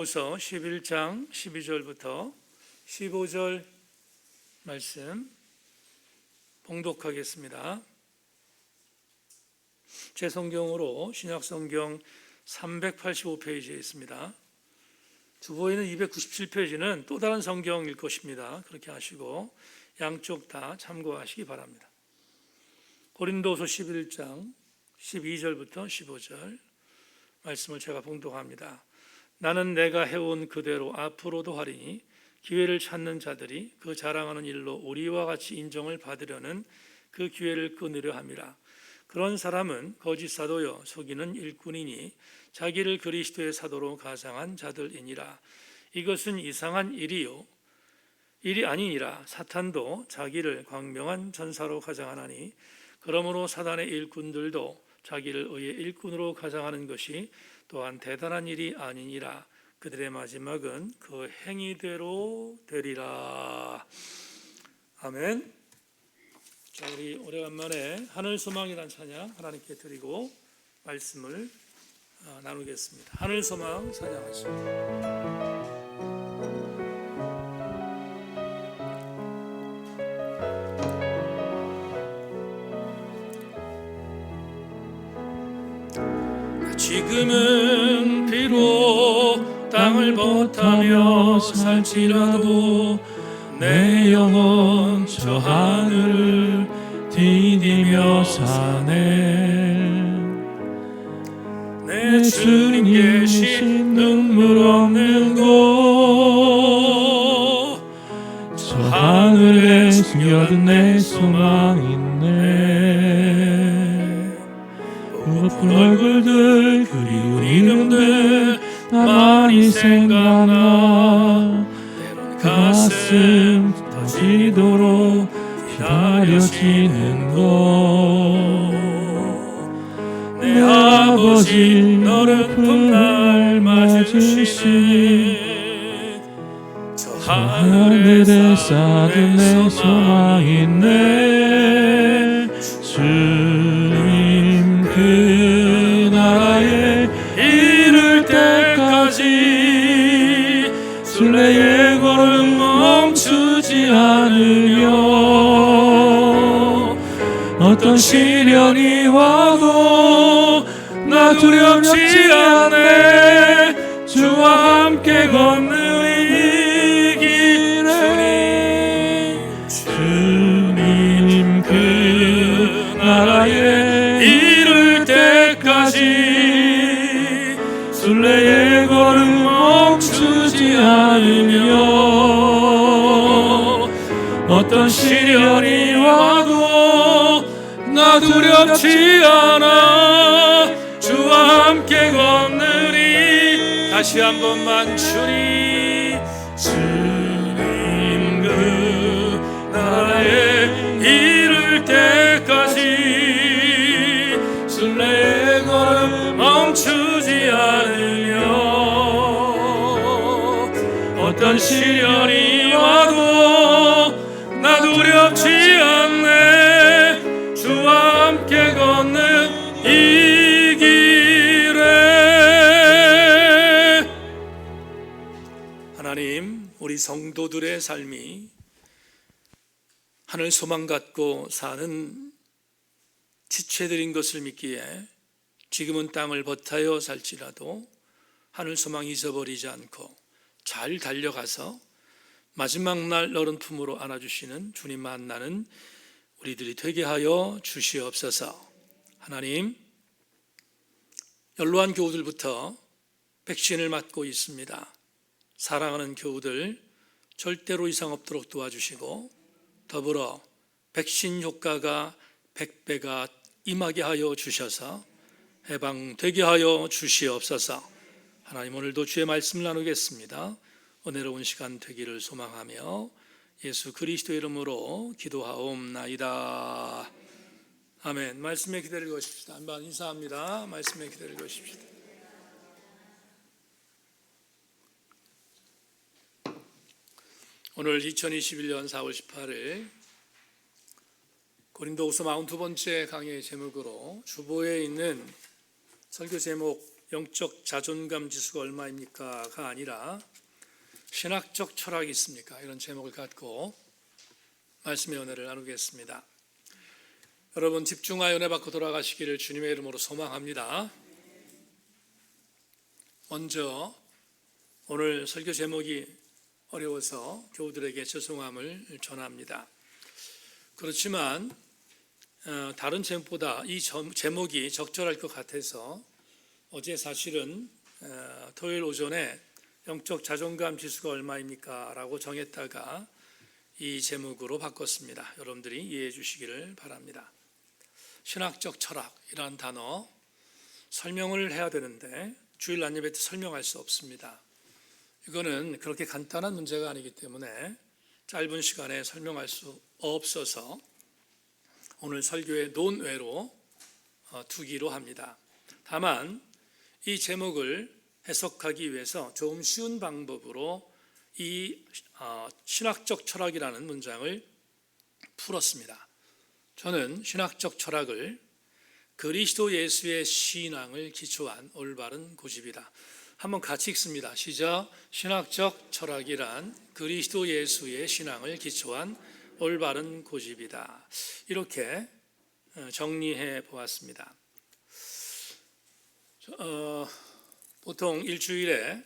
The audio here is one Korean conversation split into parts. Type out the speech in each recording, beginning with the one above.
고린도서 11장 12절부터 15절 말씀 봉독하겠습니다. 제 성경으로 신약성경 385페이지에 있습니다. 주보에는 297페이지는 또 다른 성경일 것입니다. 그렇게 하시고 양쪽 다 참고하시기 바랍니다. 고린도서 11장 12절부터 15절 말씀을 제가 봉독합니다. 나는 내가 해온 그대로 앞으로도 하리니 기회를 찾는 자들이 그 자랑하는 일로 우리와 같이 인정을 받으려는 그 기회를 끊으려 함이라. 그런 사람은 거짓 사도여 속이는 일꾼이니 자기를 그리스도의 사도로 가장한 자들이니라. 이것은 이상한 일이 아니니라. 사탄도 자기를 광명한 전사로 가장하나니 그러므로 사단의 일꾼들도 자기를 의의 일꾼으로 가장하는 것이 또한 대단한 일이 아니니라. 그들의 마지막은 그 행위대로 되리라. 아멘. 자, 우리 오래간만에 하늘 소망이란 찬양 하나님께 드리고 말씀을 나누겠습니다. 하늘 소망 찬양하십니다. 지금은 비록 땅을 벗하며 살지라도 내 영혼 저 하늘을 디디며 사네. 내 주님 계신 눈물 없는 곳 저 하늘에 숨겨둔 내 소망이 있네. 부푼 얼굴들 그리운 이름들 많이 생각나. 때론 가슴 터지도록 기다려지는 것. 내 아버지 너를 품날 맞으신 저 하늘에 쌓은 내 소망이 있네. 주님 그 나라에 이를 때까지 순례의 걸음 멈추지 않으며 어떤 시련이 와도 나 두렵지 않네. 주와 함께 걷는 이 길에 주님 그 나라에 이를 때까지 순례의 걸음 멈추지 않으며 어떤 시련이 와도 나 두렵지 않아. 주와 함께 걷느니. 다시 한 번만 주님 그 나라에 이를 때까지 순례의 걸음 멈추지 않으며 어떤 시련이 와도 나 두렵지 않네. 주와 함께 걷는 이 길에. 하나님, 우리 성도들의 삶이 하늘 소망 갖고 사는 지체들인 것을 믿기에 지금은 땅을 벗하여 살지라도 하늘 소망 잊어버리지 않고 잘 달려가서 마지막 날 너른 품으로 안아주시는 주님 만나는 우리들이 되게 하여 주시옵소서. 하나님, 연로한 교우들부터 백신을 맞고 있습니다. 사랑하는 교우들 절대로 이상 없도록 도와주시고 더불어 백신 효과가 100배가 임하게 하여 주셔서 해방되게 하여 주시옵소서. 하나님, 오늘도 주의 말씀을 나누겠습니다. 은혜로운 시간 되기를 소망하며 예수 그리스도의 이름으로 기도하옵나이다. 아멘. 말씀에 기다리고 계십시다. 한번 인사합니다. 말씀에 기다리고 계십시다. 오늘 2021년 4월 18일 고린도후서 42번째 강의의 제목으로 주보에 있는 설교 제목 영적 자존감 지수가 얼마입니까가 아니라 신학적 철학이 있습니까? 이런 제목을 갖고 말씀의 은혜를 나누겠습니다. 여러분 집중하여 은혜 받고 돌아가시기를 주님의 이름으로 소망합니다. 먼저 오늘 설교 제목이 어려워서 교우들에게 죄송함을 전합니다. 그렇지만 다른 제목보다 이 제목이 적절할 것 같아서 어제 사실은 토요일 오전에 영적 자존감 지수가 얼마입니까? 라고 정했다가 이 제목으로 바꿨습니다. 여러분들이 이해해 주시기를 바랍니다. 신학적 철학이라는 단어 설명을 해야 되는데 주일 안예배 때 설명할 수 없습니다. 이거는 그렇게 간단한 문제가 아니기 때문에 짧은 시간에 설명할 수 없어서 오늘 설교의 논외로 두기로 합니다. 다만 이 제목을 해석하기 위해서 좀 쉬운 방법으로 이 신학적 철학이라는 문장을 풀었습니다. 저는 신학적 철학을 그리스도 예수의 신앙을 기초한 올바른 고집이다. 한번 같이 읽습니다. 시작. 신학적 철학이란 그리스도 예수의 신앙을 기초한 올바른 고집이다. 이렇게 정리해 보았습니다. 보통 일주일에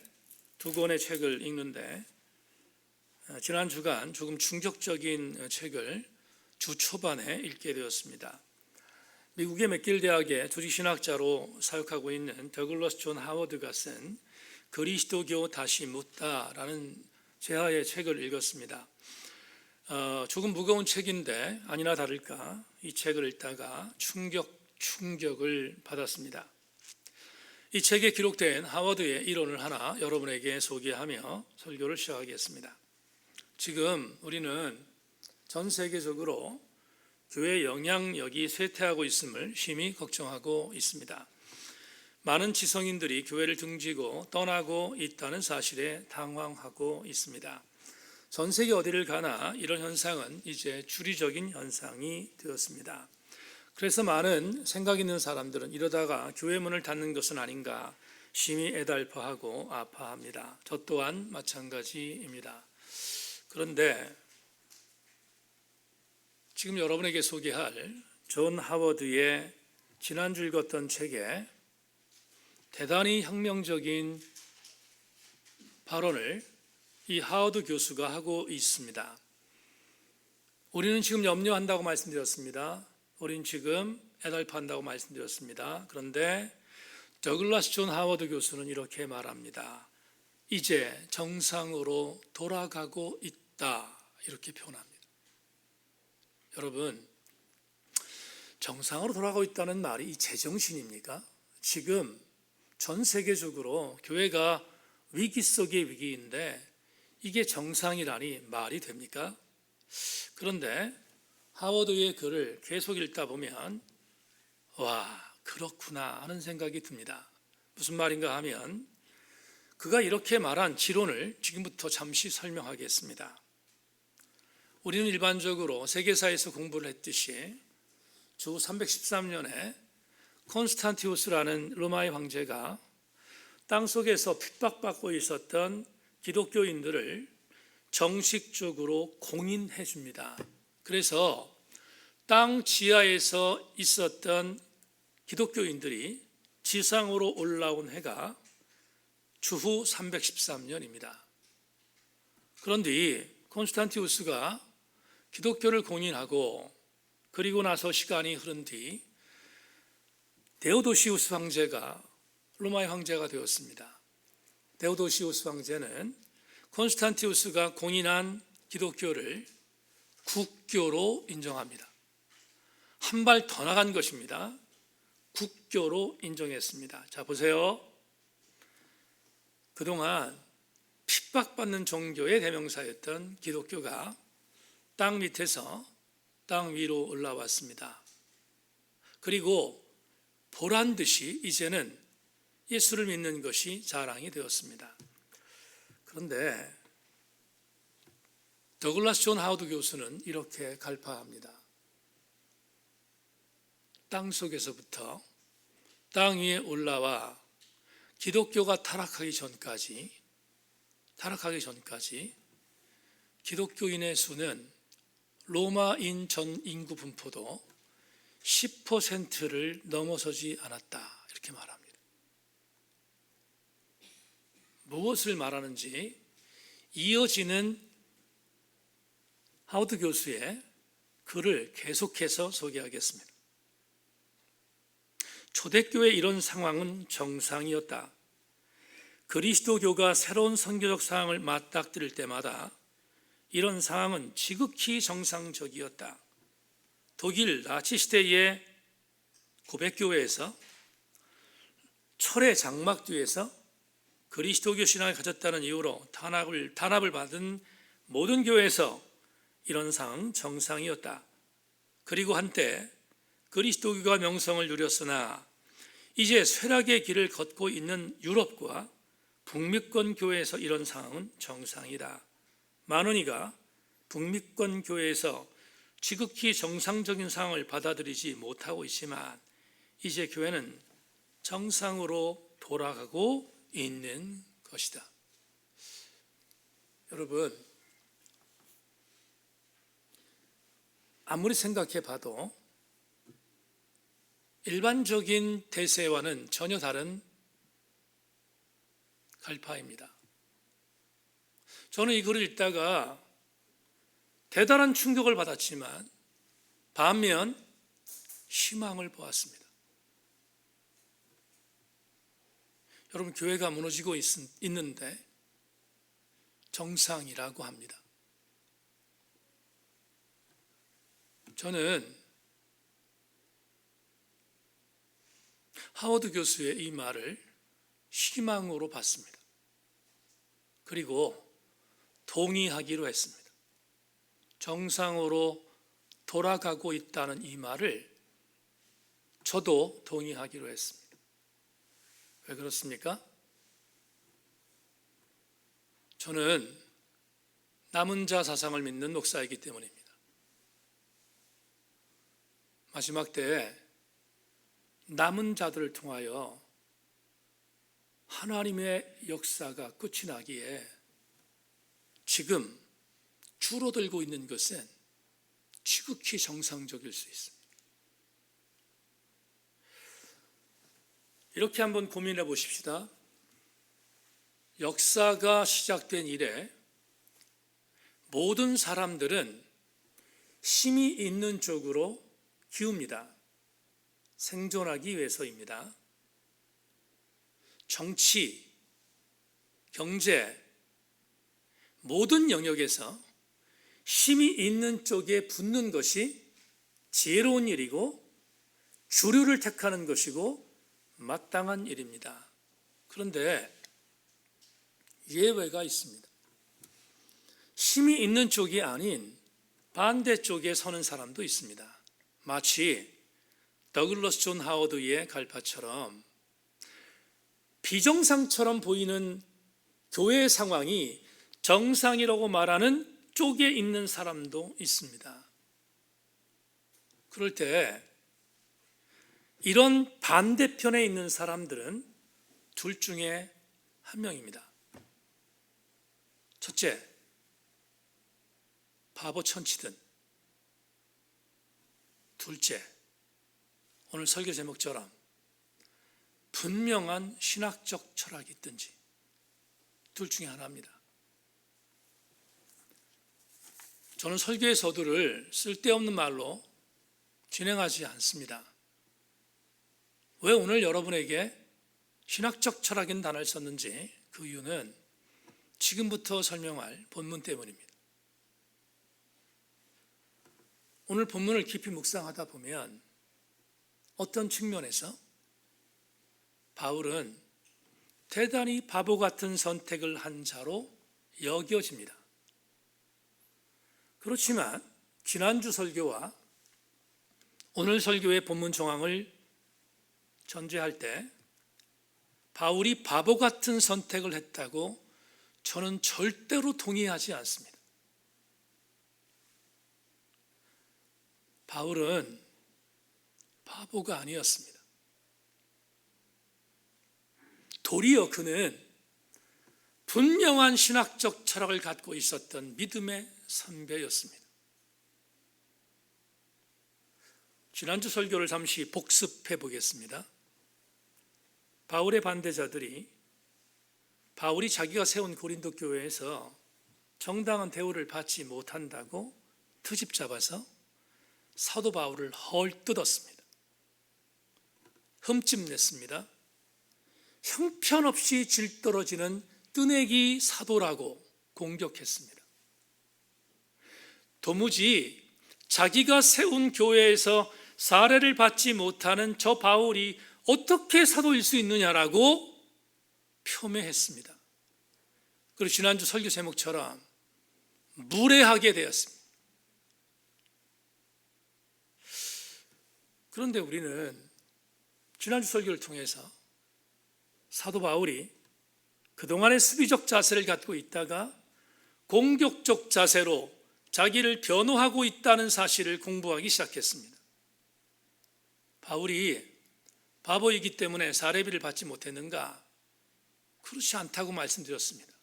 2권의 책을 읽는데 지난 주간 조금 충격적인 책을 주 초반에 읽게 되었습니다. 미국의 맥길 대학의 조직신학자로 사역하고 있는 더글러스 존 하워드가 쓴 그리스도교 다시 묻다라는 제하의 책을 읽었습니다. 조금 무거운 책인데 아니나 다를까 이 책을 읽다가 충격을 받았습니다. 이 책에 기록된 하워드의 이론을 하나 여러분에게 소개하며 설교를 시작하겠습니다. 지금 우리는 전 세계적으로 교회의 영향력이 쇠퇴하고 있음을 심히 걱정하고 있습니다. 많은 지성인들이 교회를 등지고 떠나고 있다는 사실에 당황하고 있습니다. 전 세계 어디를 가나 이런 현상은 이제 주류적인 현상이 되었습니다. 그래서 많은 생각 있는 사람들은 이러다가 교회 문을 닫는 것은 아닌가 심히 애달퍼하고 아파합니다. 저 또한 마찬가지입니다. 그런데 지금 여러분에게 소개할 존 하워드의 지난주 읽었던 책에 대단히 혁명적인 발언을 이 하워드 교수가 하고 있습니다. 우리는 지금 염려한다고 말씀드렸습니다. 우린 지금 애달파한다고 말씀드렸습니다. 그런데 더글라스 존 하워드 교수는 이렇게 말합니다. 이제 정상으로 돌아가고 있다. 이렇게 표현합니다. 여러분, 정상으로 돌아가고 있다는 말이 이 제정신입니까? 지금 전 세계적으로 교회가 위기 속의 위기인데 이게 정상이라니 말이 됩니까? 그런데 하워드의 글을 계속 읽다 보면 와, 그렇구나 하는 생각이 듭니다. 무슨 말인가 하면 그가 이렇게 말한 지론을 지금부터 잠시 설명하겠습니다. 우리는 일반적으로 세계사에서 공부를 했듯이 주 313년에 콘스탄티우스라는 로마의 황제가 땅속에서 핍박받고 있었던 기독교인들을 정식적으로 공인해 줍니다. 그래서 땅 지하에서 있었던 기독교인들이 지상으로 올라온 해가 주후 313년입니다. 그런데 콘스탄티우스가 기독교를 공인하고 그리고 나서 시간이 흐른 뒤 데오도시우스 황제가 로마의 황제가 되었습니다. 데오도시우스 황제는 콘스탄티우스가 공인한 기독교를 국교로 인정합니다. 한 발 더 나간 것입니다. 국교로 인정했습니다. 자, 보세요. 그동안 핍박받는 종교의 대명사였던 기독교가 땅 밑에서 땅 위로 올라왔습니다. 그리고 보란 듯이 이제는 예수를 믿는 것이 자랑이 되었습니다. 그런데 더글라스 존 하워드 교수는 이렇게 갈파합니다. 땅 속에서부터 땅 위에 올라와 기독교가 타락하기 전까지 기독교인의 수는 로마인 전 인구 분포도 10%를 넘어서지 않았다, 이렇게 말합니다. 무엇을 말하는지 이어지는 하워드 교수의 글을 계속해서 소개하겠습니다. 초대교회의 이런 상황은 정상이었다. 그리스도교가 새로운 선교적 상황을 맞닥뜨릴 때마다 이런 상황은 지극히 정상적이었다. 독일 나치 시대의 고백교회에서 철의 장막 뒤에서 그리스도교 신앙을 가졌다는 이유로 탄압을 받은 모든 교회에서 이런 상황 정상이었다. 그리고 한때 그리스도교가 명성을 누렸으나 이제 쇠락의 길을 걷고 있는 유럽과 북미권 교회에서 이런 상황은 정상이다. 많으니가 북미권 교회에서 지극히 정상적인 상황을 받아들이지 못하고 있지만 이제 교회는 정상으로 돌아가고 있는 것이다. 여러분, 아무리 생각해 봐도 일반적인 대세와는 전혀 다른 갈파입니다. 저는 이 글을 읽다가 대단한 충격을 받았지만 반면 희망을 보았습니다. 여러분, 교회가 무너지고 있는데 정상이라고 합니다. 저는 하워드 교수의 이 말을 희망으로 봤습니다. 그리고 동의하기로 했습니다. 정상으로 돌아가고 있다는 이 말을 저도 동의하기로 했습니다. 왜 그렇습니까? 저는 남은 자 사상을 믿는 목사이기 때문입니다. 마지막 때에 남은 자들을 통하여 하나님의 역사가 끝이 나기에 지금 줄어들고 있는 것은 지극히 정상적일 수 있습니다. 이렇게 한번 고민해 보십시다. 역사가 시작된 이래 모든 사람들은 힘이 있는 쪽으로 기웁니다. 생존하기 위해서입니다. 정치, 경제, 모든 영역에서 힘이 있는 쪽에 붙는 것이 지혜로운 일이고 주류를 택하는 것이고 마땅한 일입니다. 그런데 예외가 있습니다. 힘이 있는 쪽이 아닌 반대쪽에 서는 사람도 있습니다. 마치 더글러스 존 하워드의 갈파처럼 비정상처럼 보이는 교회의 상황이 정상이라고 말하는 쪽에 있는 사람도 있습니다. 그럴 때 이런 반대편에 있는 사람들은 둘 중에 한 명입니다. 첫째, 바보 천치든. 둘째, 오늘 설교 제목처럼 분명한 신학적 철학이 있든지 둘 중에 하나입니다. 저는 설교의 서두를 쓸데없는 말로 진행하지 않습니다. 왜 오늘 여러분에게 신학적 철학인 단어를 썼는지 그 이유는 지금부터 설명할 본문 때문입니다. 오늘 본문을 깊이 묵상하다 보면 어떤 측면에서 바울은 대단히 바보 같은 선택을 한 자로 여겨집니다. 그렇지만 지난주 설교와 오늘 설교의 본문 정황을 전제할 때 바울이 바보 같은 선택을 했다고 저는 절대로 동의하지 않습니다. 바울은 바보가 아니었습니다. 도리어 그는 분명한 신학적 철학을 갖고 있었던 믿음의 선배였습니다. 지난주 설교를 잠시 복습해 보겠습니다. 바울의 반대자들이 바울이 자기가 세운 고린도 교회에서 정당한 대우를 받지 못한다고 트집 잡아서 사도 바울을 헐뜯었습니다. 흠집냈습니다. 형편없이 질떨어지는 뜨내기 사도라고 공격했습니다. 도무지 자기가 세운 교회에서 사례를 받지 못하는 저 바울이 어떻게 사도일 수 있느냐라고 폄훼했습니다. 그리고 지난주 설교 제목처럼 무례하게 되었습니다. 그런데 우리는 지난주 설교를 통해서 사도 바울이 그동안의 수비적 자세를 갖고 있다가 공격적 자세로 자기를 변호하고 있다는 사실을 공부하기 시작했습니다. 바울이 바보이기 때문에 사례비를 받지 못했는가? 그렇지 않다고 말씀드렸습니다.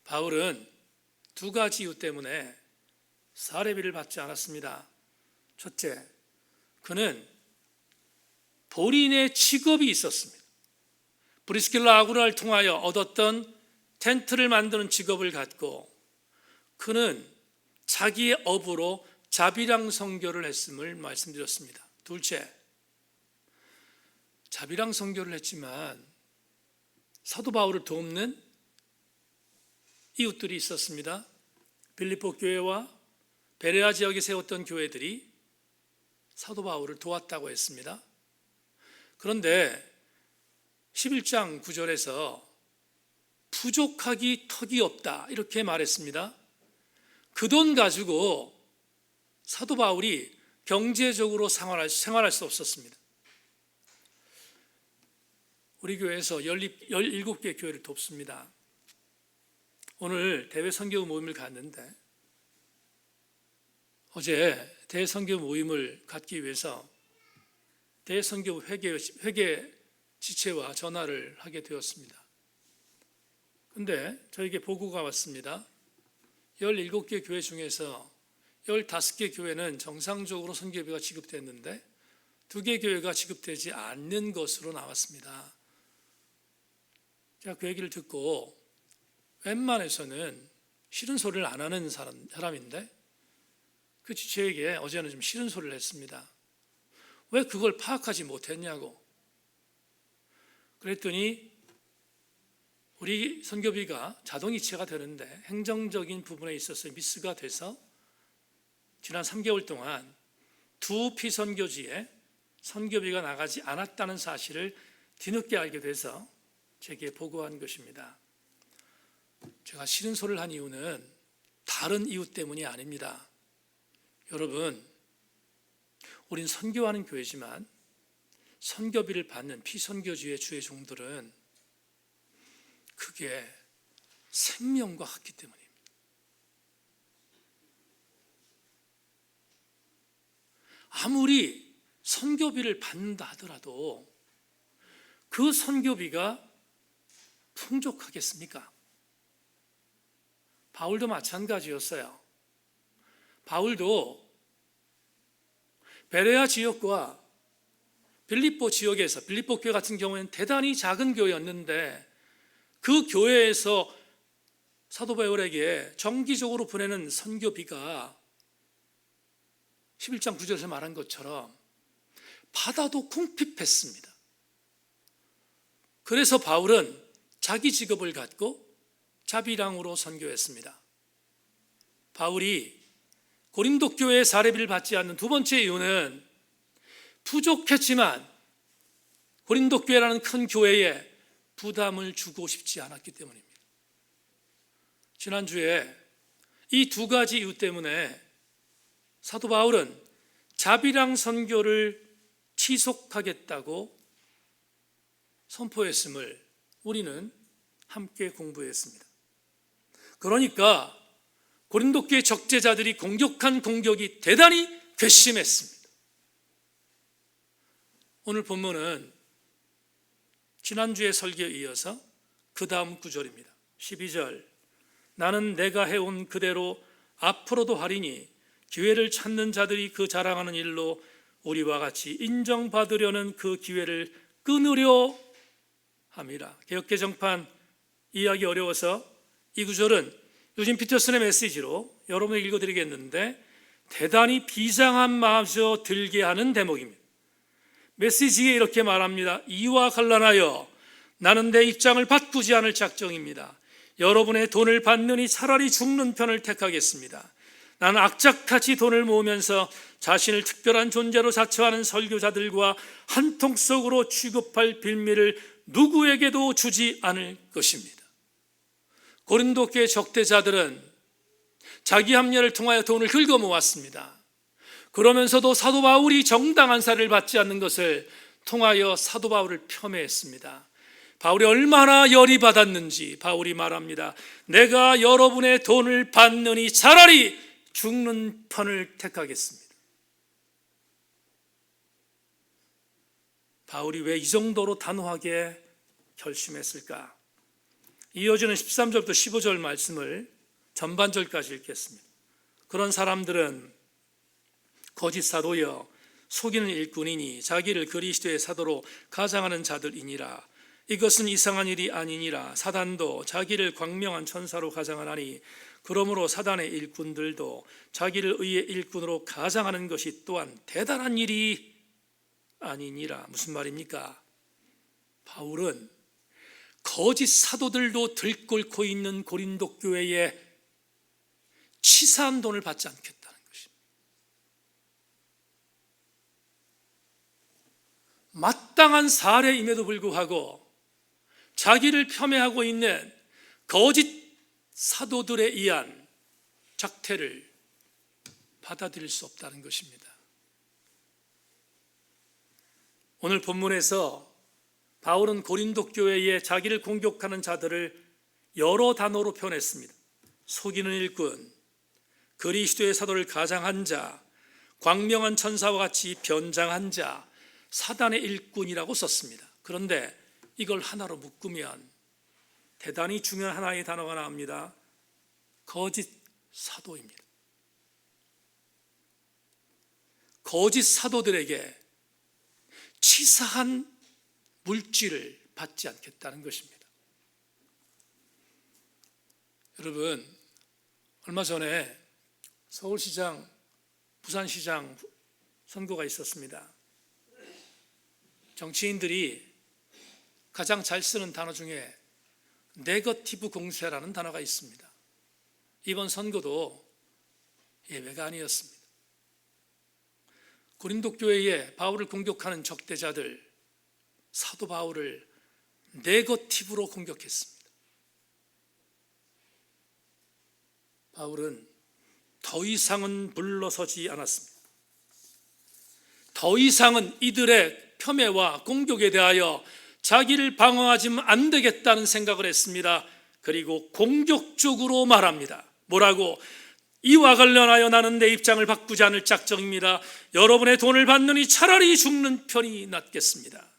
바울은 두 가지 이유 때문에 사례비를 받지 않았습니다. 첫째, 그는 본인의 직업이 있었습니다. 브리스길라 아구라를 통하여 얻었던 텐트를 만드는 직업을 갖고 그는 자기의 업으로 자비랑 선교를 했음을 말씀드렸습니다. 둘째, 자비랑 선교를 했지만 사도 바울을 돕는 이웃들이 있었습니다. 빌립보 교회와 베레아 지역에 세웠던 교회들이 사도 바울을 도왔다고 했습니다. 그런데 11장 9절에서 부족하기 턱이 없다 이렇게 말했습니다. 그 돈 가지고 사도 바울이 경제적으로 생활할 수 없었습니다. 우리 교회에서 17개 교회를 돕습니다. 오늘 대회 선교 모임을 갔는데 어제 대회 선교 모임을 갖기 위해서 대회 선교 회계 지체와 전화를 하게 되었습니다. 그런데 저에게 보고가 왔습니다. 17개 교회 중에서 15개 교회는 정상적으로 선교비가 지급됐는데 2개 교회가 지급되지 않는 것으로 나왔습니다. 제가 그 얘기를 듣고 웬만해서는 싫은 소리를 안 하는 사람인데 그 지체에게 어제는 좀 싫은 소리를 했습니다. 왜 그걸 파악하지 못했냐고. 그랬더니 우리 선교비가 자동이체가 되는데 행정적인 부분에 있어서 미스가 돼서 지난 3개월 동안 두 피선교지에 선교비가 나가지 않았다는 사실을 뒤늦게 알게 돼서 제게 보고한 것입니다. 제가 싫은 소리를 한 이유는 다른 이유 때문이 아닙니다. 여러분, 우린 선교하는 교회지만 선교비를 받는 피선교지의 주의 종들은 그게 생명과 같기 때문입니다. 아무리 선교비를 받는다 하더라도 그 선교비가 풍족하겠습니까? 바울도 마찬가지였어요. 바울도 베레아 지역과 빌립보 지역에서, 빌립보 교회 같은 경우에는 대단히 작은 교회였는데 그 교회에서 사도 바울에게 정기적으로 보내는 선교비가 11장 9절에서 말한 것처럼 받아도 궁핍했습니다. 그래서 바울은 자기 직업을 갖고 자비랑으로 선교했습니다. 바울이 고린도 교회의 사례비를 받지 않는 두 번째 이유는 부족했지만 고린도 교회라는 큰 교회에 부담을 주고 싶지 않았기 때문입니다. 지난주에 이 두 가지 이유 때문에 사도 바울은 자비랑 선교를 지속하겠다고 선포했음을 우리는 함께 공부했습니다. 그러니까 고린도 교회 적재자들이 공격한 공격이 대단히 괘씸했습니다. 오늘 본문은 지난주의 설교에 이어서 그 다음 구절입니다. 12절, 나는 내가 해온 그대로 앞으로도 하리니 기회를 찾는 자들이 그 자랑하는 일로 우리와 같이 인정받으려는 그 기회를 끊으려 함이라. 개역개정판 이해하기 어려워서 이 구절은 유진 피터슨의 메시지로 여러분에게 읽어드리겠는데 대단히 비장한 마음에서 들게 하는 대목입니다. 메시지에 이렇게 말합니다. 이와 관련하여 나는 내 입장을 바꾸지 않을 작정입니다. 여러분의 돈을 받느니 차라리 죽는 편을 택하겠습니다. 나는 악착같이 돈을 모으면서 자신을 특별한 존재로 자처하는 설교자들과 한통 속으로 취급할 빌미를 누구에게도 주지 않을 것입니다. 고린도 교회 적대자들은 자기 합리화를 통하여 돈을 긁어 모았습니다. 그러면서도 사도 바울이 정당한 사례를 받지 않는 것을 통하여 사도 바울을 폄훼했습니다. 바울이 얼마나 열이 받았는지 바울이 말합니다. 내가 여러분의 돈을 받느니 차라리 죽는 편을 택하겠습니다. 바울이 왜 이 정도로 단호하게 결심했을까? 이어지는 13절부터 15절 말씀을 전반절까지 읽겠습니다. 그런 사람들은 거짓 사도여 속이는 일꾼이니 자기를 그리스도의 사도로 가장하는 자들이니라. 이것은 이상한 일이 아니니라. 사단도 자기를 광명한 천사로 가장하나니 그러므로 사단의 일꾼들도 자기를 의의 일꾼으로 가장하는 것이 또한 대단한 일이 아니니라. 무슨 말입니까? 바울은 거짓 사도들도 들끓고 있는 고린도 교회에 치사한 돈을 받지 않겠다는 것입니다. 마땅한 사례임에도 불구하고 자기를 폄훼하고 있는 거짓 사도들에 의한 작태를 받아들일 수 없다는 것입니다. 오늘 본문에서 바울은 고린도 교회에 자기를 공격하는 자들을 여러 단어로 표현했습니다. 속이는 일꾼, 그리스도의 사도를 가장한 자, 광명한 천사와 같이 변장한 자, 사단의 일꾼이라고 썼습니다. 그런데 이걸 하나로 묶으면 대단히 중요한 하나의 단어가 나옵니다. 거짓 사도입니다. 거짓 사도들에게 치사한 물질을 받지 않겠다는 것입니다. 여러분, 얼마 전에 서울시장, 부산시장 선거가 있었습니다. 정치인들이 가장 잘 쓰는 단어 중에 네거티브 공세라는 단어가 있습니다. 이번 선거도 예외가 아니었습니다. 고린도 교회에 바울을 공격하는 적대자들, 사도 바울을 네거티브로 공격했습니다. 바울은 더 이상은 물러서지 않았습니다. 더 이상은 이들의 폄훼와 공격에 대하여 자기를 방어하지면 안 되겠다는 생각을 했습니다. 그리고 공격적으로 말합니다. 뭐라고? 이와 관련하여 나는 내 입장을 바꾸지 않을 작정입니다. 여러분의 돈을 받느니 차라리 죽는 편이 낫겠습니다.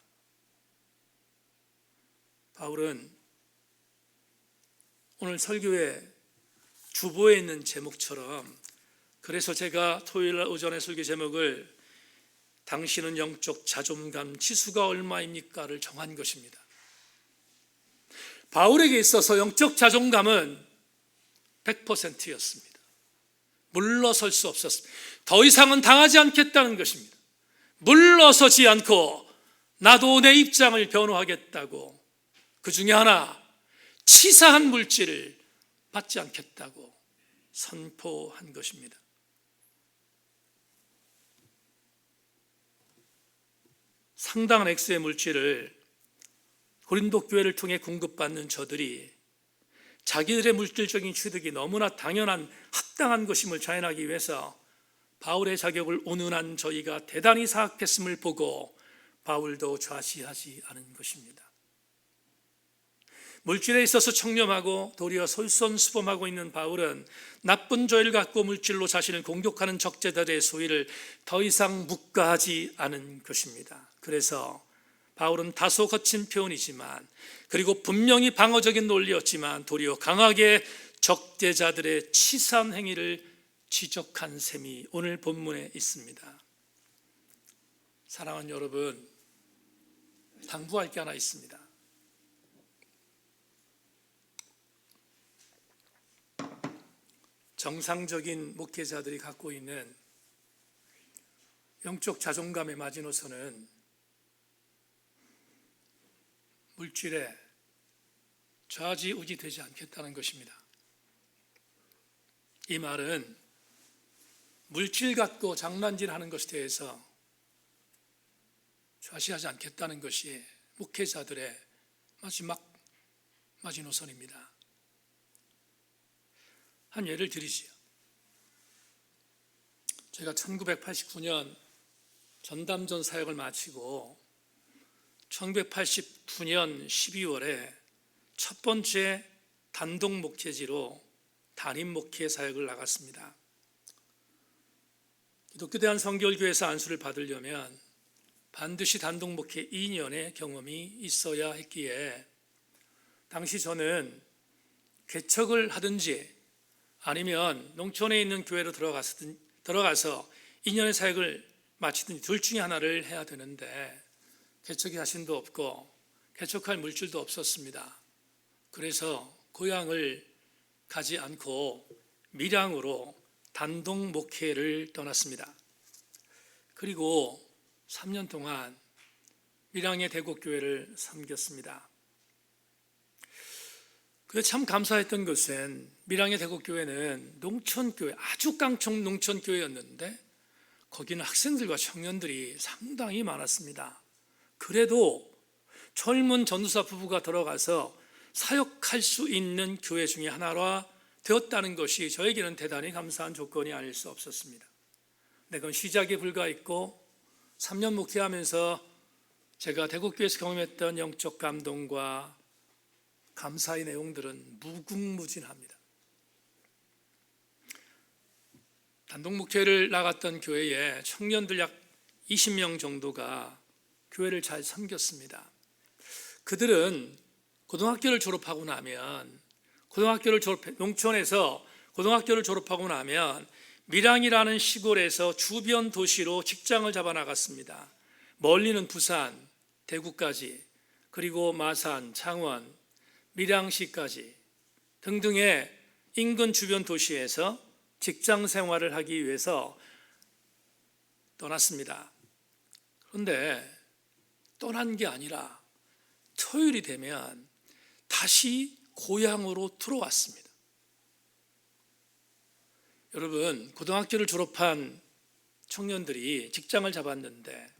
바울은 오늘 설교의 주보에 있는 제목처럼, 그래서 제가 토요일 오전에 설교 제목을 당신은 영적 자존감 지수가 얼마입니까를 정한 것입니다. 바울에게 있어서 영적 자존감은 100%였습니다. 물러설 수 없었습니다. 더 이상은 당하지 않겠다는 것입니다. 물러서지 않고 나도 내 입장을 변호하겠다고, 그 중에 하나 치사한 물질을 받지 않겠다고 선포한 것입니다. 상당한 액수의 물질을 고린도 교회를 통해 공급받는 저들이 자기들의 물질적인 취득이 너무나 당연한 합당한 것임을 자인하기 위해서 바울의 자격을 온은한 저희가 대단히 사악했음을 보고 바울도 좌시하지 않은 것입니다. 물질에 있어서 청렴하고 도리어 솔선수범하고 있는 바울은 나쁜 죄를 갖고 물질로 자신을 공격하는 적재들의 소위를 더 이상 묵과하지 않은 것입니다. 그래서 바울은 다소 거친 표현이지만, 그리고 분명히 방어적인 논리였지만 도리어 강하게 적대자들의 치산 행위를 지적한 셈이 오늘 본문에 있습니다. 사랑하는 여러분, 당부할 게 하나 있습니다. 정상적인 목회자들이 갖고 있는 영적 자존감의 마지노선은 물질에 좌지우지되지 않겠다는 것입니다. 이 말은 물질 갖고 장난질하는 것에 대해서 좌시하지 않겠다는 것이 목회자들의 마지막 마지노선입니다. 한 예를 드리지요. 제가 1989년 전담전 사역을 마치고 1989년 12월에 첫 번째 단독 목회지로 담임 목회 사역을 나갔습니다. 기독교 대한성결교회에서 안수를 받으려면 반드시 단독 목회 2년의 경험이 있어야 했기에, 당시 저는 개척을 하든지 아니면 농촌에 있는 교회로 들어가서 2년의 사역을 마치든지 둘 중에 하나를 해야 되는데, 개척의 자신도 없고 개척할 물질도 없었습니다. 그래서 고향을 가지 않고 밀양으로 단독 목회를 떠났습니다. 그리고 3년 동안 밀양의 대곡교회를 섬겼습니다. 그래서 참 감사했던 것은 밀양의 대곡교회는 농촌교회, 아주 깡총 농촌교회였는데 거기는 학생들과 청년들이 상당히 많았습니다. 그래도 젊은 전도사 부부가 들어가서 사역할 수 있는 교회 중에 하나가 되었다는 것이 저에게는 대단히 감사한 조건이 아닐 수 없었습니다. 근데 그건 시작에 불과했고 3년 목회하면서 제가 대곡교회에서 경험했던 영적 감동과 감사의 내용들은 무궁무진합니다. 단독 목회를 나갔던 교회에 청년들 약 20명 정도가 교회를 잘 섬겼습니다. 그들은 고등학교를 졸업하고 나면 농촌에서 고등학교를 졸업하고 나면 밀양이라는 시골에서 주변 도시로 직장을 잡아 나갔습니다. 멀리는 부산, 대구까지, 그리고 마산, 창원, 밀양시까지 등등의 인근 주변 도시에서 직장 생활을 하기 위해서 떠났습니다. 그런데 떠난 게 아니라 토요일이 되면 다시 고향으로 들어왔습니다. 여러분, 고등학교를 졸업한 청년들이 직장을 잡았는데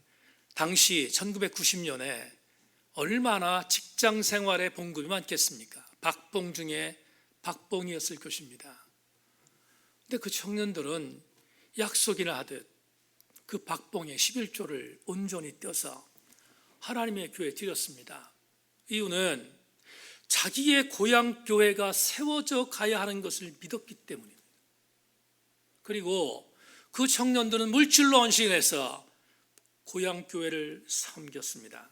당시 1990년에 얼마나 직장 생활에 봉급이 많겠습니까? 박봉 중에 박봉이었을 것입니다. 근데 그 청년들은 약속이나 하듯 그 박봉의 11조를 온전히 떼어서 하나님의 교회에 드렸습니다. 이유는 자기의 고향 교회가 세워져 가야 하는 것을 믿었기 때문입니다. 그리고 그 청년들은 물질로 헌신해서 고향 교회를 섬겼습니다.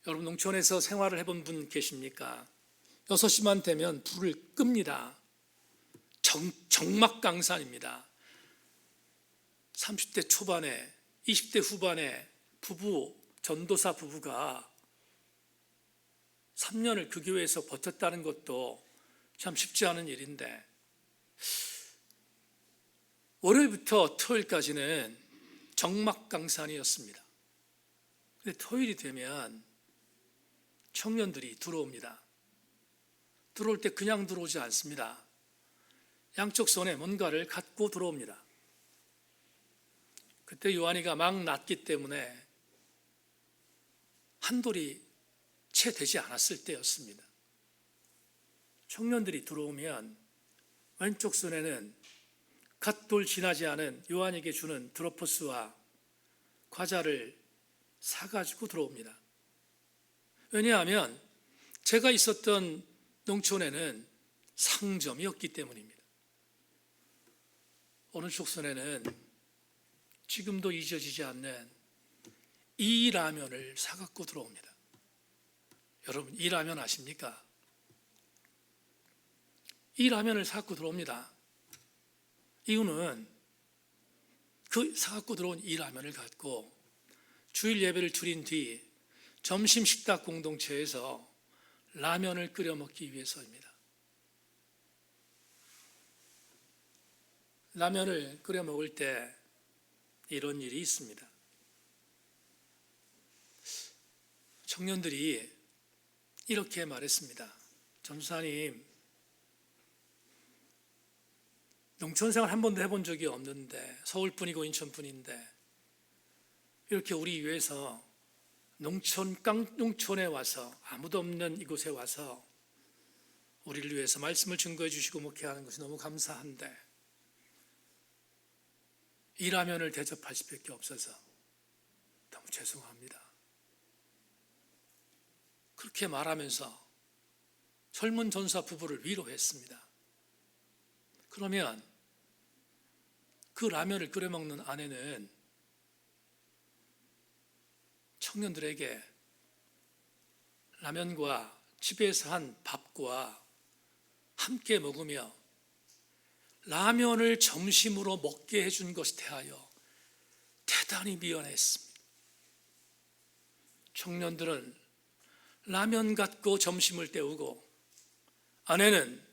여러분, 농촌에서 생활을 해본 분 계십니까? 6시만 되면 불을 끕니다. 정막강산입니다. 30대 초반에 20대 후반에 전도사 부부가 3년을 그 교회에서 버텼다는 것도 참 쉽지 않은 일인데, 월요일부터 토요일까지는 정막강산이었습니다. 근데 토요일이 되면 청년들이 들어옵니다. 들어올 때 그냥 들어오지 않습니다. 양쪽 손에 뭔가를 갖고 들어옵니다. 그때 요한이가 막 낳기 때문에 한돌이 채 되지 않았을 때였습니다. 청년들이 들어오면 왼쪽 손에는 갓돌 지나지 않은 요한에게 주는 드로포스와 과자를 사가지고 들어옵니다. 왜냐하면 제가 있었던 농촌에는 상점이었기 때문입니다. 오른쪽 손에는 지금도 잊어지지 않는 이 라면을 사갖고 들어옵니다. 여러분, 이 라면 아십니까? 이 라면을 사갖고 들어옵니다. 이유는 그 사갖고 들어온 이 라면을 갖고 주일 예배를 드린 뒤 점심 식탁 공동체에서 라면을 끓여 먹기 위해서입니다. 라면을 끓여 먹을 때 이런 일이 있습니다. 청년들이 이렇게 말했습니다. 전도사님, 농촌생활 한 번도 해본 적이 없는데, 서울뿐이고 인천뿐인데 이렇게 우리 위해서 깡농촌에 와서, 아무도 없는 이곳에 와서 우리를 위해서 말씀을 증거해 주시고 목회하는 것이 너무 감사한데 이 라면을 대접할 수밖에 없어서 너무 죄송합니다. 그렇게 말하면서 젊은 전사 부부를 위로했습니다. 그러면 그 라면을 끓여 먹는 아내는 청년들에게 라면과 집에서 한 밥과 함께 먹으며 라면을 점심으로 먹게 해준 것에 대하여 대단히 미안했습니다. 청년들은 라면 갖고 점심을 때우고 아내는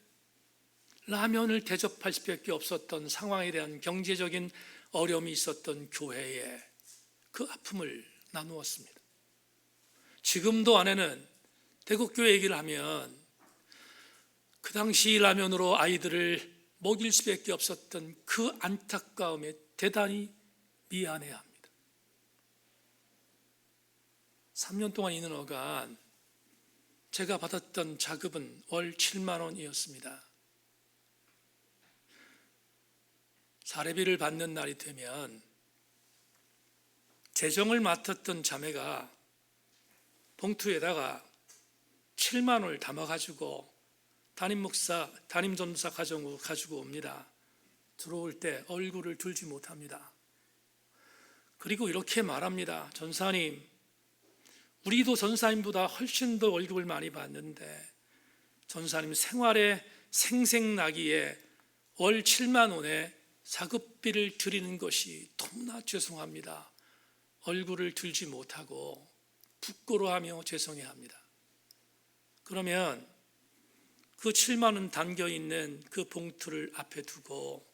라면을 대접할 수밖에 없었던 상황에 대한 경제적인 어려움이 있었던 교회에 그 아픔을 나누었습니다. 지금도 아내는 대국교회 얘기를 하면 그 당시 라면으로 아이들을 먹일 수밖에 없었던 그 안타까움에 대단히 미안해합니다. 3년 동안 있는 어간 제가 받았던 자급은 월 7만 원이었습니다. 사례비를 받는 날이 되면 재정을 맡았던 자매가 봉투에다가 7만 원을 담아가지고 담임 전도사 가정으로 가지고 옵니다. 들어올 때 얼굴을 들지 못합니다. 그리고 이렇게 말합니다. 전사님, 우리도 전사님보다 훨씬 더 월급을 많이 받는데 전사님 생활에 생색나기에 월 7만 원의 사급비를 드리는 것이 너무나 죄송합니다. 얼굴을 들지 못하고 부끄러워하며 죄송해합니다. 그러면 그 7만 원 담겨있는 그 봉투를 앞에 두고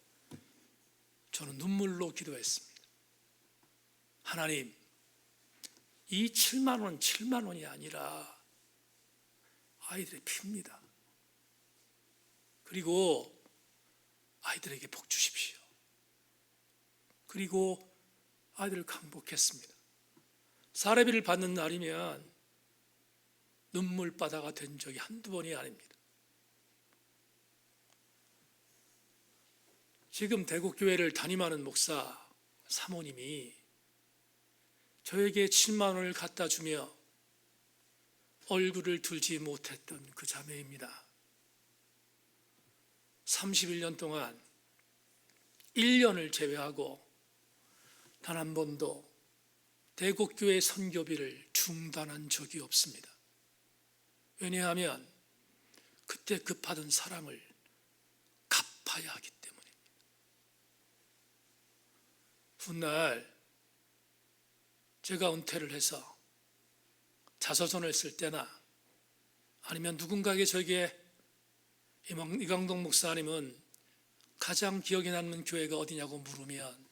저는 눈물로 기도했습니다. 하나님, 이 7만 원 7만 원이 아니라 아이들의 피입니다. 그리고 아이들에게 복 주십시오. 그리고 아이들을 강복했습니다. 사례비를 받는 날이면 눈물바다가 된 적이 한두 번이 아닙니다. 지금 대국교회를 담임하는 목사 사모님이 저에게 7만 원을 갖다 주며 얼굴을 들지 못했던 그 자매입니다. 31년 동안 1년을 제외하고 단 한 번도 대국교회 선교비를 중단한 적이 없습니다. 왜냐하면 그때 급하던 사랑을 갚아야 하기 때문입니다. 훗날 제가 은퇴를 해서 자서전을 쓸 때나 아니면 누군가에게 저에게 이광동 목사님은 가장 기억에 남는 교회가 어디냐고 물으면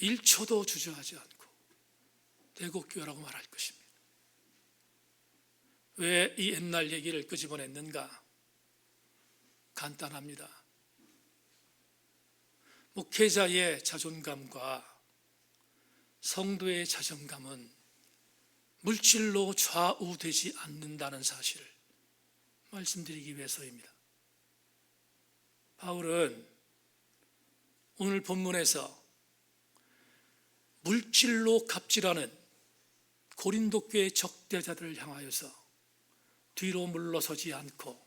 1초도 주저하지 않고 대국교회라고 말할 것입니다. 왜 이 옛날 얘기를 끄집어냈는가? 간단합니다. 목회자의 자존감과 성도의 자존감은 물질로 좌우되지 않는다는 사실을 말씀드리기 위해서입니다. 바울은 오늘 본문에서 물질로 갑질하는 고린도 교회 적대자들을 향하여서 뒤로 물러서지 않고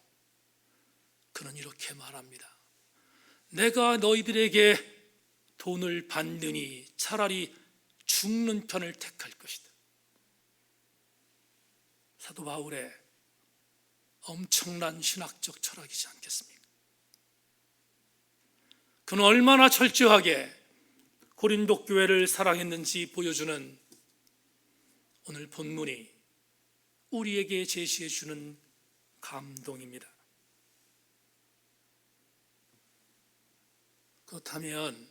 그는 이렇게 말합니다. 내가 너희들에게 돈을 받느니 차라리 죽는 편을 택할 것이다. 사도 바울의 엄청난 신학적 철학이지 않겠습니까? 그는 얼마나 철저하게 고린도 교회를 사랑했는지 보여주는 오늘 본문이 우리에게 제시해 주는 감동입니다. 그렇다면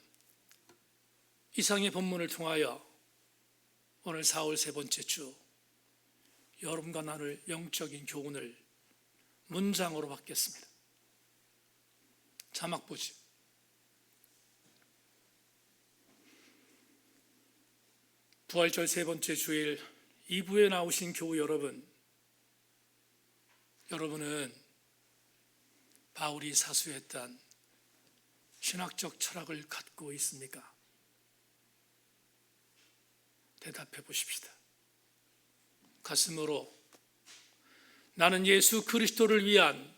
이상의 본문을 통하여 오늘 4월 세 번째 주 여러분과 나눌 영적인 교훈을 문장으로 받겠습니다. 자막 보죠. 부활절 세 번째 주일 2부에 나오신 교우 여러분은 바울이 사수했던 신학적 철학을 갖고 있습니까? 대답해 보십시다. 가슴으로 나는 예수 그리스도를 위한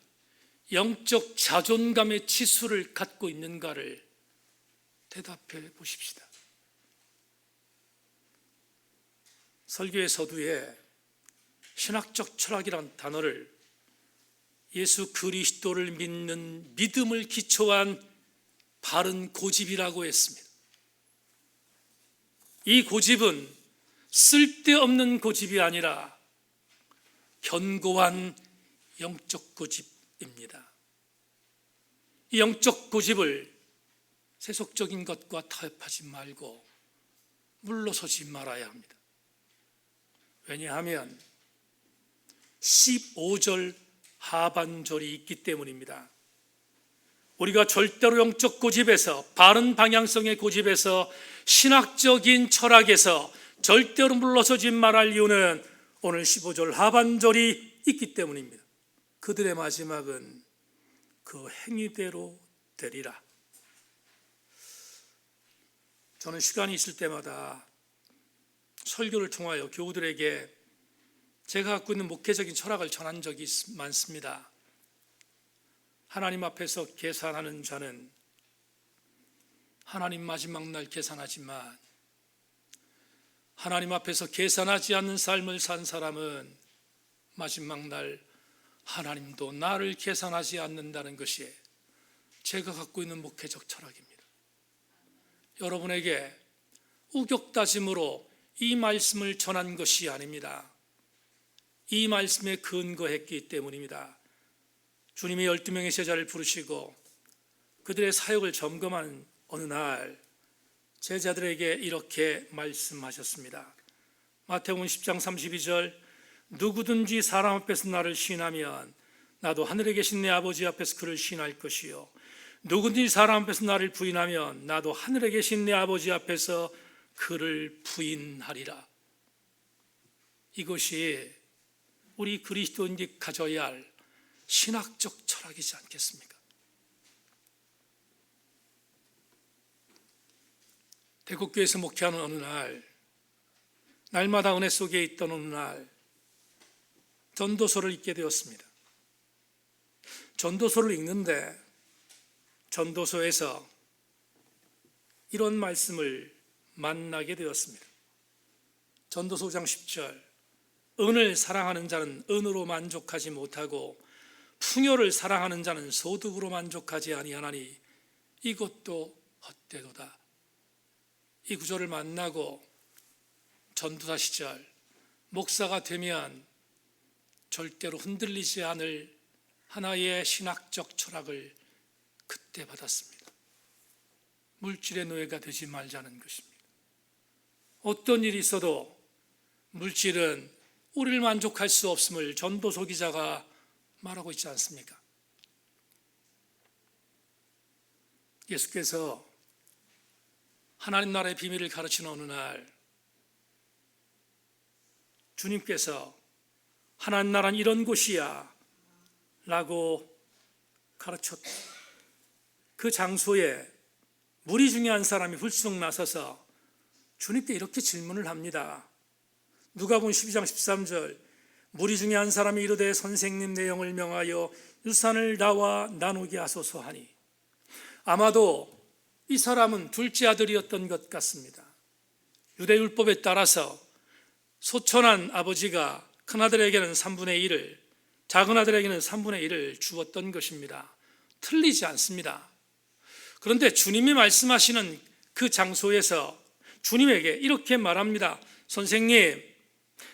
영적 자존감의 치수를 갖고 있는가를 대답해 보십시다. 설교의 서두에 신학적 철학이란 단어를 예수 그리스도를 믿는 믿음을 기초한 바른 고집이라고 했습니다. 이 고집은 쓸데없는 고집이 아니라 견고한 영적 고집입니다. 이 영적 고집을 세속적인 것과 타협하지 말고 물러서지 말아야 합니다. 왜냐하면 15절 하반절이 있기 때문입니다. 우리가 절대로 영적 고집에서, 바른 방향성의 고집에서, 신학적인 철학에서 절대로 물러서지 말할 이유는 오늘 15절 하반절이 있기 때문입니다. 그들의 마지막은 그 행위대로 되리라. 저는 시간이 있을 때마다 설교를 통하여 교우들에게 제가 갖고 있는 목회적인 철학을 전한 적이 많습니다. 하나님 앞에서 계산하는 자는 하나님 마지막 날 계산하지만 하나님 앞에서 계산하지 않는 삶을 산 사람은 마지막 날 하나님도 나를 계산하지 않는다는 것이 제가 갖고 있는 목회적 철학입니다. 여러분에게 우격다짐으로 이 말씀을 전한 것이 아닙니다. 이 말씀에 근거했기 때문입니다. 주님이 12명의 제자를 부르시고 그들의 사역을 점검하는 어느 날 제자들에게 이렇게 말씀하셨습니다. 마태복음 10장 32절 누구든지 사람 앞에서 나를 시인하면 나도 하늘에 계신 내 아버지 앞에서 그를 시인할 것이요 누구든지 사람 앞에서 나를 부인하면 나도 하늘에 계신 내 아버지 앞에서 그를 부인하리라. 이것이 우리 그리스도인이 가져야 할 신학적 철학이지 않겠습니까? 대국교회에서 목회하는 어느 날, 날마다 은혜 속에 있던 어느 날 전도서를 읽게 되었습니다. 전도서를 읽는데 전도서에서 이런 말씀을 만나게 되었습니다. 전도서 5장 10절 은을 사랑하는 자는 은으로 만족하지 못하고 풍요를 사랑하는 자는 소득으로 만족하지 아니하나니 이것도 헛되도다. 이 구절을 만나고 전도사 시절 목사가 되면 절대로 흔들리지 않을 하나의 신학적 철학을 그때 받았습니다. 물질의 노예가 되지 말자는 것입니다. 어떤 일이 있어도 물질은 우리를 만족할 수 없음을 전도서 기자가 말하고 있지 않습니까? 예수께서 하나님 나라의 비밀을 가르치는 어느 날 주님께서 하나님 나라는 이런 곳이야 라고 가르쳤다. 그 장소에 무리 중에 한 사람이 훌쩍 나서서 주님께 이렇게 질문을 합니다. 누가복음 12장 13절 무리 중에 한 사람이 이르되 선생님 내 영을 명하여 유산을 나와 나누게 하소서 하니 아마도 이 사람은 둘째 아들이었던 것 같습니다. 유대율법에 따라서 소천한 아버지가 큰아들에게는 3분의 1을, 작은아들에게는 3분의 1을 주었던 것입니다. 틀리지 않습니다. 그런데 주님이 말씀하시는 그 장소에서 주님에게 이렇게 말합니다. 선생님,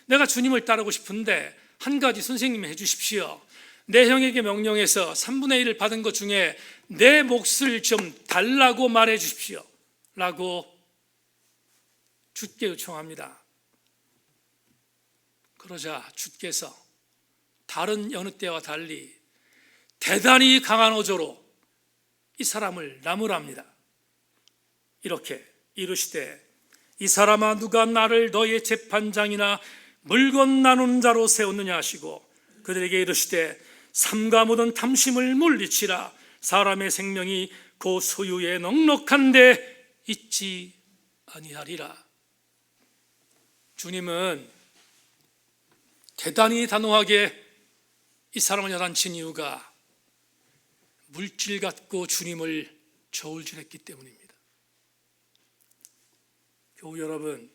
내가 주님을 따르고 싶은데 한 가지 선생님이 해주십시오. 내 형에게 명령해서 3분의 1을 받은 것 중에 내 몫을 좀 달라고 말해 주십시오 라고 주께 요청합니다. 그러자 주께서 다른 여느 때와 달리 대단히 강한 어조로 이 사람을 나무랍니다. 이렇게 이르시되 이 사람아, 누가 나를 너의 재판장이나 물건 나누는 자로 세웠느냐 하시고 그들에게 이르시되 삼가 묻은 탐심을 물리치라. 사람의 생명이 그 소유에 넉넉한데 있지 아니하리라. 주님은 대단히 단호하게 이 사람을 야단친 이유가 물질 갖고 주님을 저울질했기 때문입니다. 교우 여러분,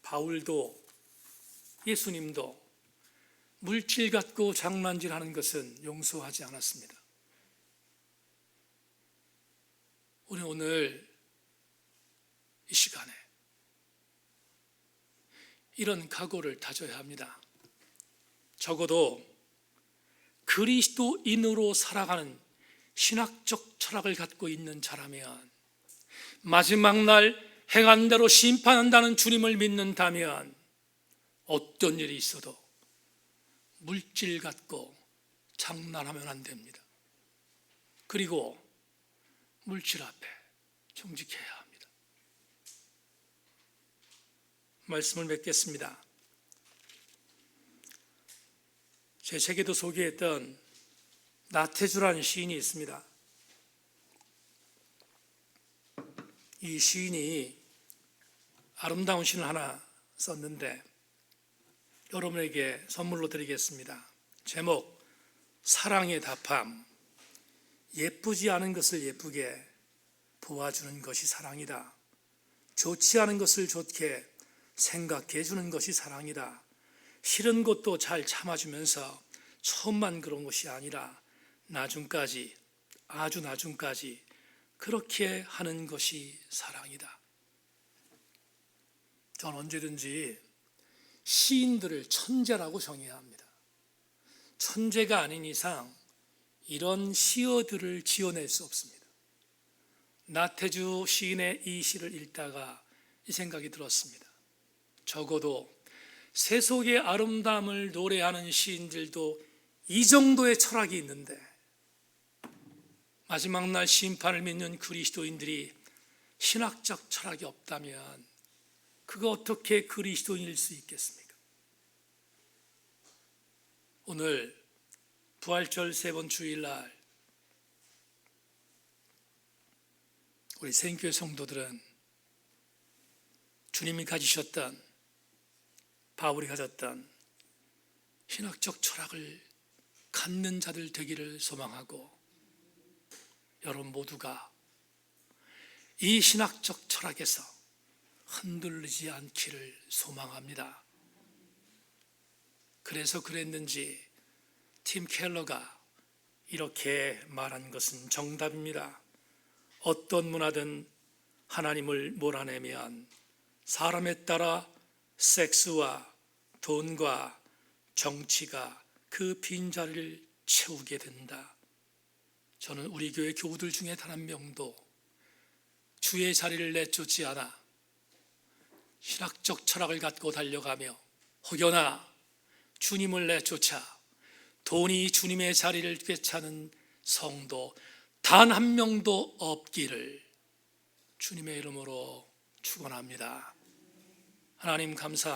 바울도 예수님도 물질 갖고 장난질하는 것은 용서하지 않았습니다. 우리 오늘 이 시간에 이런 각오를 다져야 합니다. 적어도 그리스도인으로 살아가는 신학적 철학을 갖고 있는 자라면, 마지막 날 행한 대로 심판한다는 주님을 믿는다면 어떤 일이 있어도 물질 갖고 장난하면 안 됩니다. 그리고 물질 앞에 정직해야 합니다. 말씀을 맺겠습니다. 제 책에도 소개했던 나태주라는 시인이 있습니다. 이 시인이 아름다운 시를 하나 썼는데 여러분에게 선물로 드리겠습니다. 제목, 사랑의 답함. 예쁘지 않은 것을 예쁘게 보아주는 것이 사랑이다. 좋지 않은 것을 좋게 생각해 주는 것이 사랑이다. 싫은 것도 잘 참아주면서 처음만 그런 것이 아니라 나중까지, 아주 나중까지 그렇게 하는 것이 사랑이다. 전 언제든지 시인들을 천재라고 정의해야 합니다. 천재가 아닌 이상 이런 시어들을 지어낼 수 없습니다. 나태주 시인의 이 시를 읽다가 이 생각이 들었습니다. 적어도 세속의 아름다움을 노래하는 시인들도 이 정도의 철학이 있는데, 마지막 날 심판을 믿는 그리스도인들이 신학적 철학이 없다면 그가 어떻게 그리스도인일 수 있겠습니까? 오늘 부활절 세 번 주일날 우리 생교회 성도들은 주님이 가지셨던, 바울이 가졌던 신학적 철학을 갖는 자들 되기를 소망하고, 여러분 모두가 이 신학적 철학에서 흔들리지 않기를 소망합니다. 그래서 그랬는지 팀 켈러가 이렇게 말한 것은 정답입니다. 어떤 문화든 하나님을 몰아내면 사람에 따라 섹스와 돈과 정치가 그 빈자리를 채우게 된다. 저는 우리 교회 교우들 중에 단 한 명도 주의 자리를 내쫓지 않아 신학적 철학을 갖고 달려가며 혹여나 주님을 내쫓아 돈이 주님의 자리를 되찾는 성도 단 한 명도 없기를 주님의 이름으로 축원합니다. 하나님 감사합니다.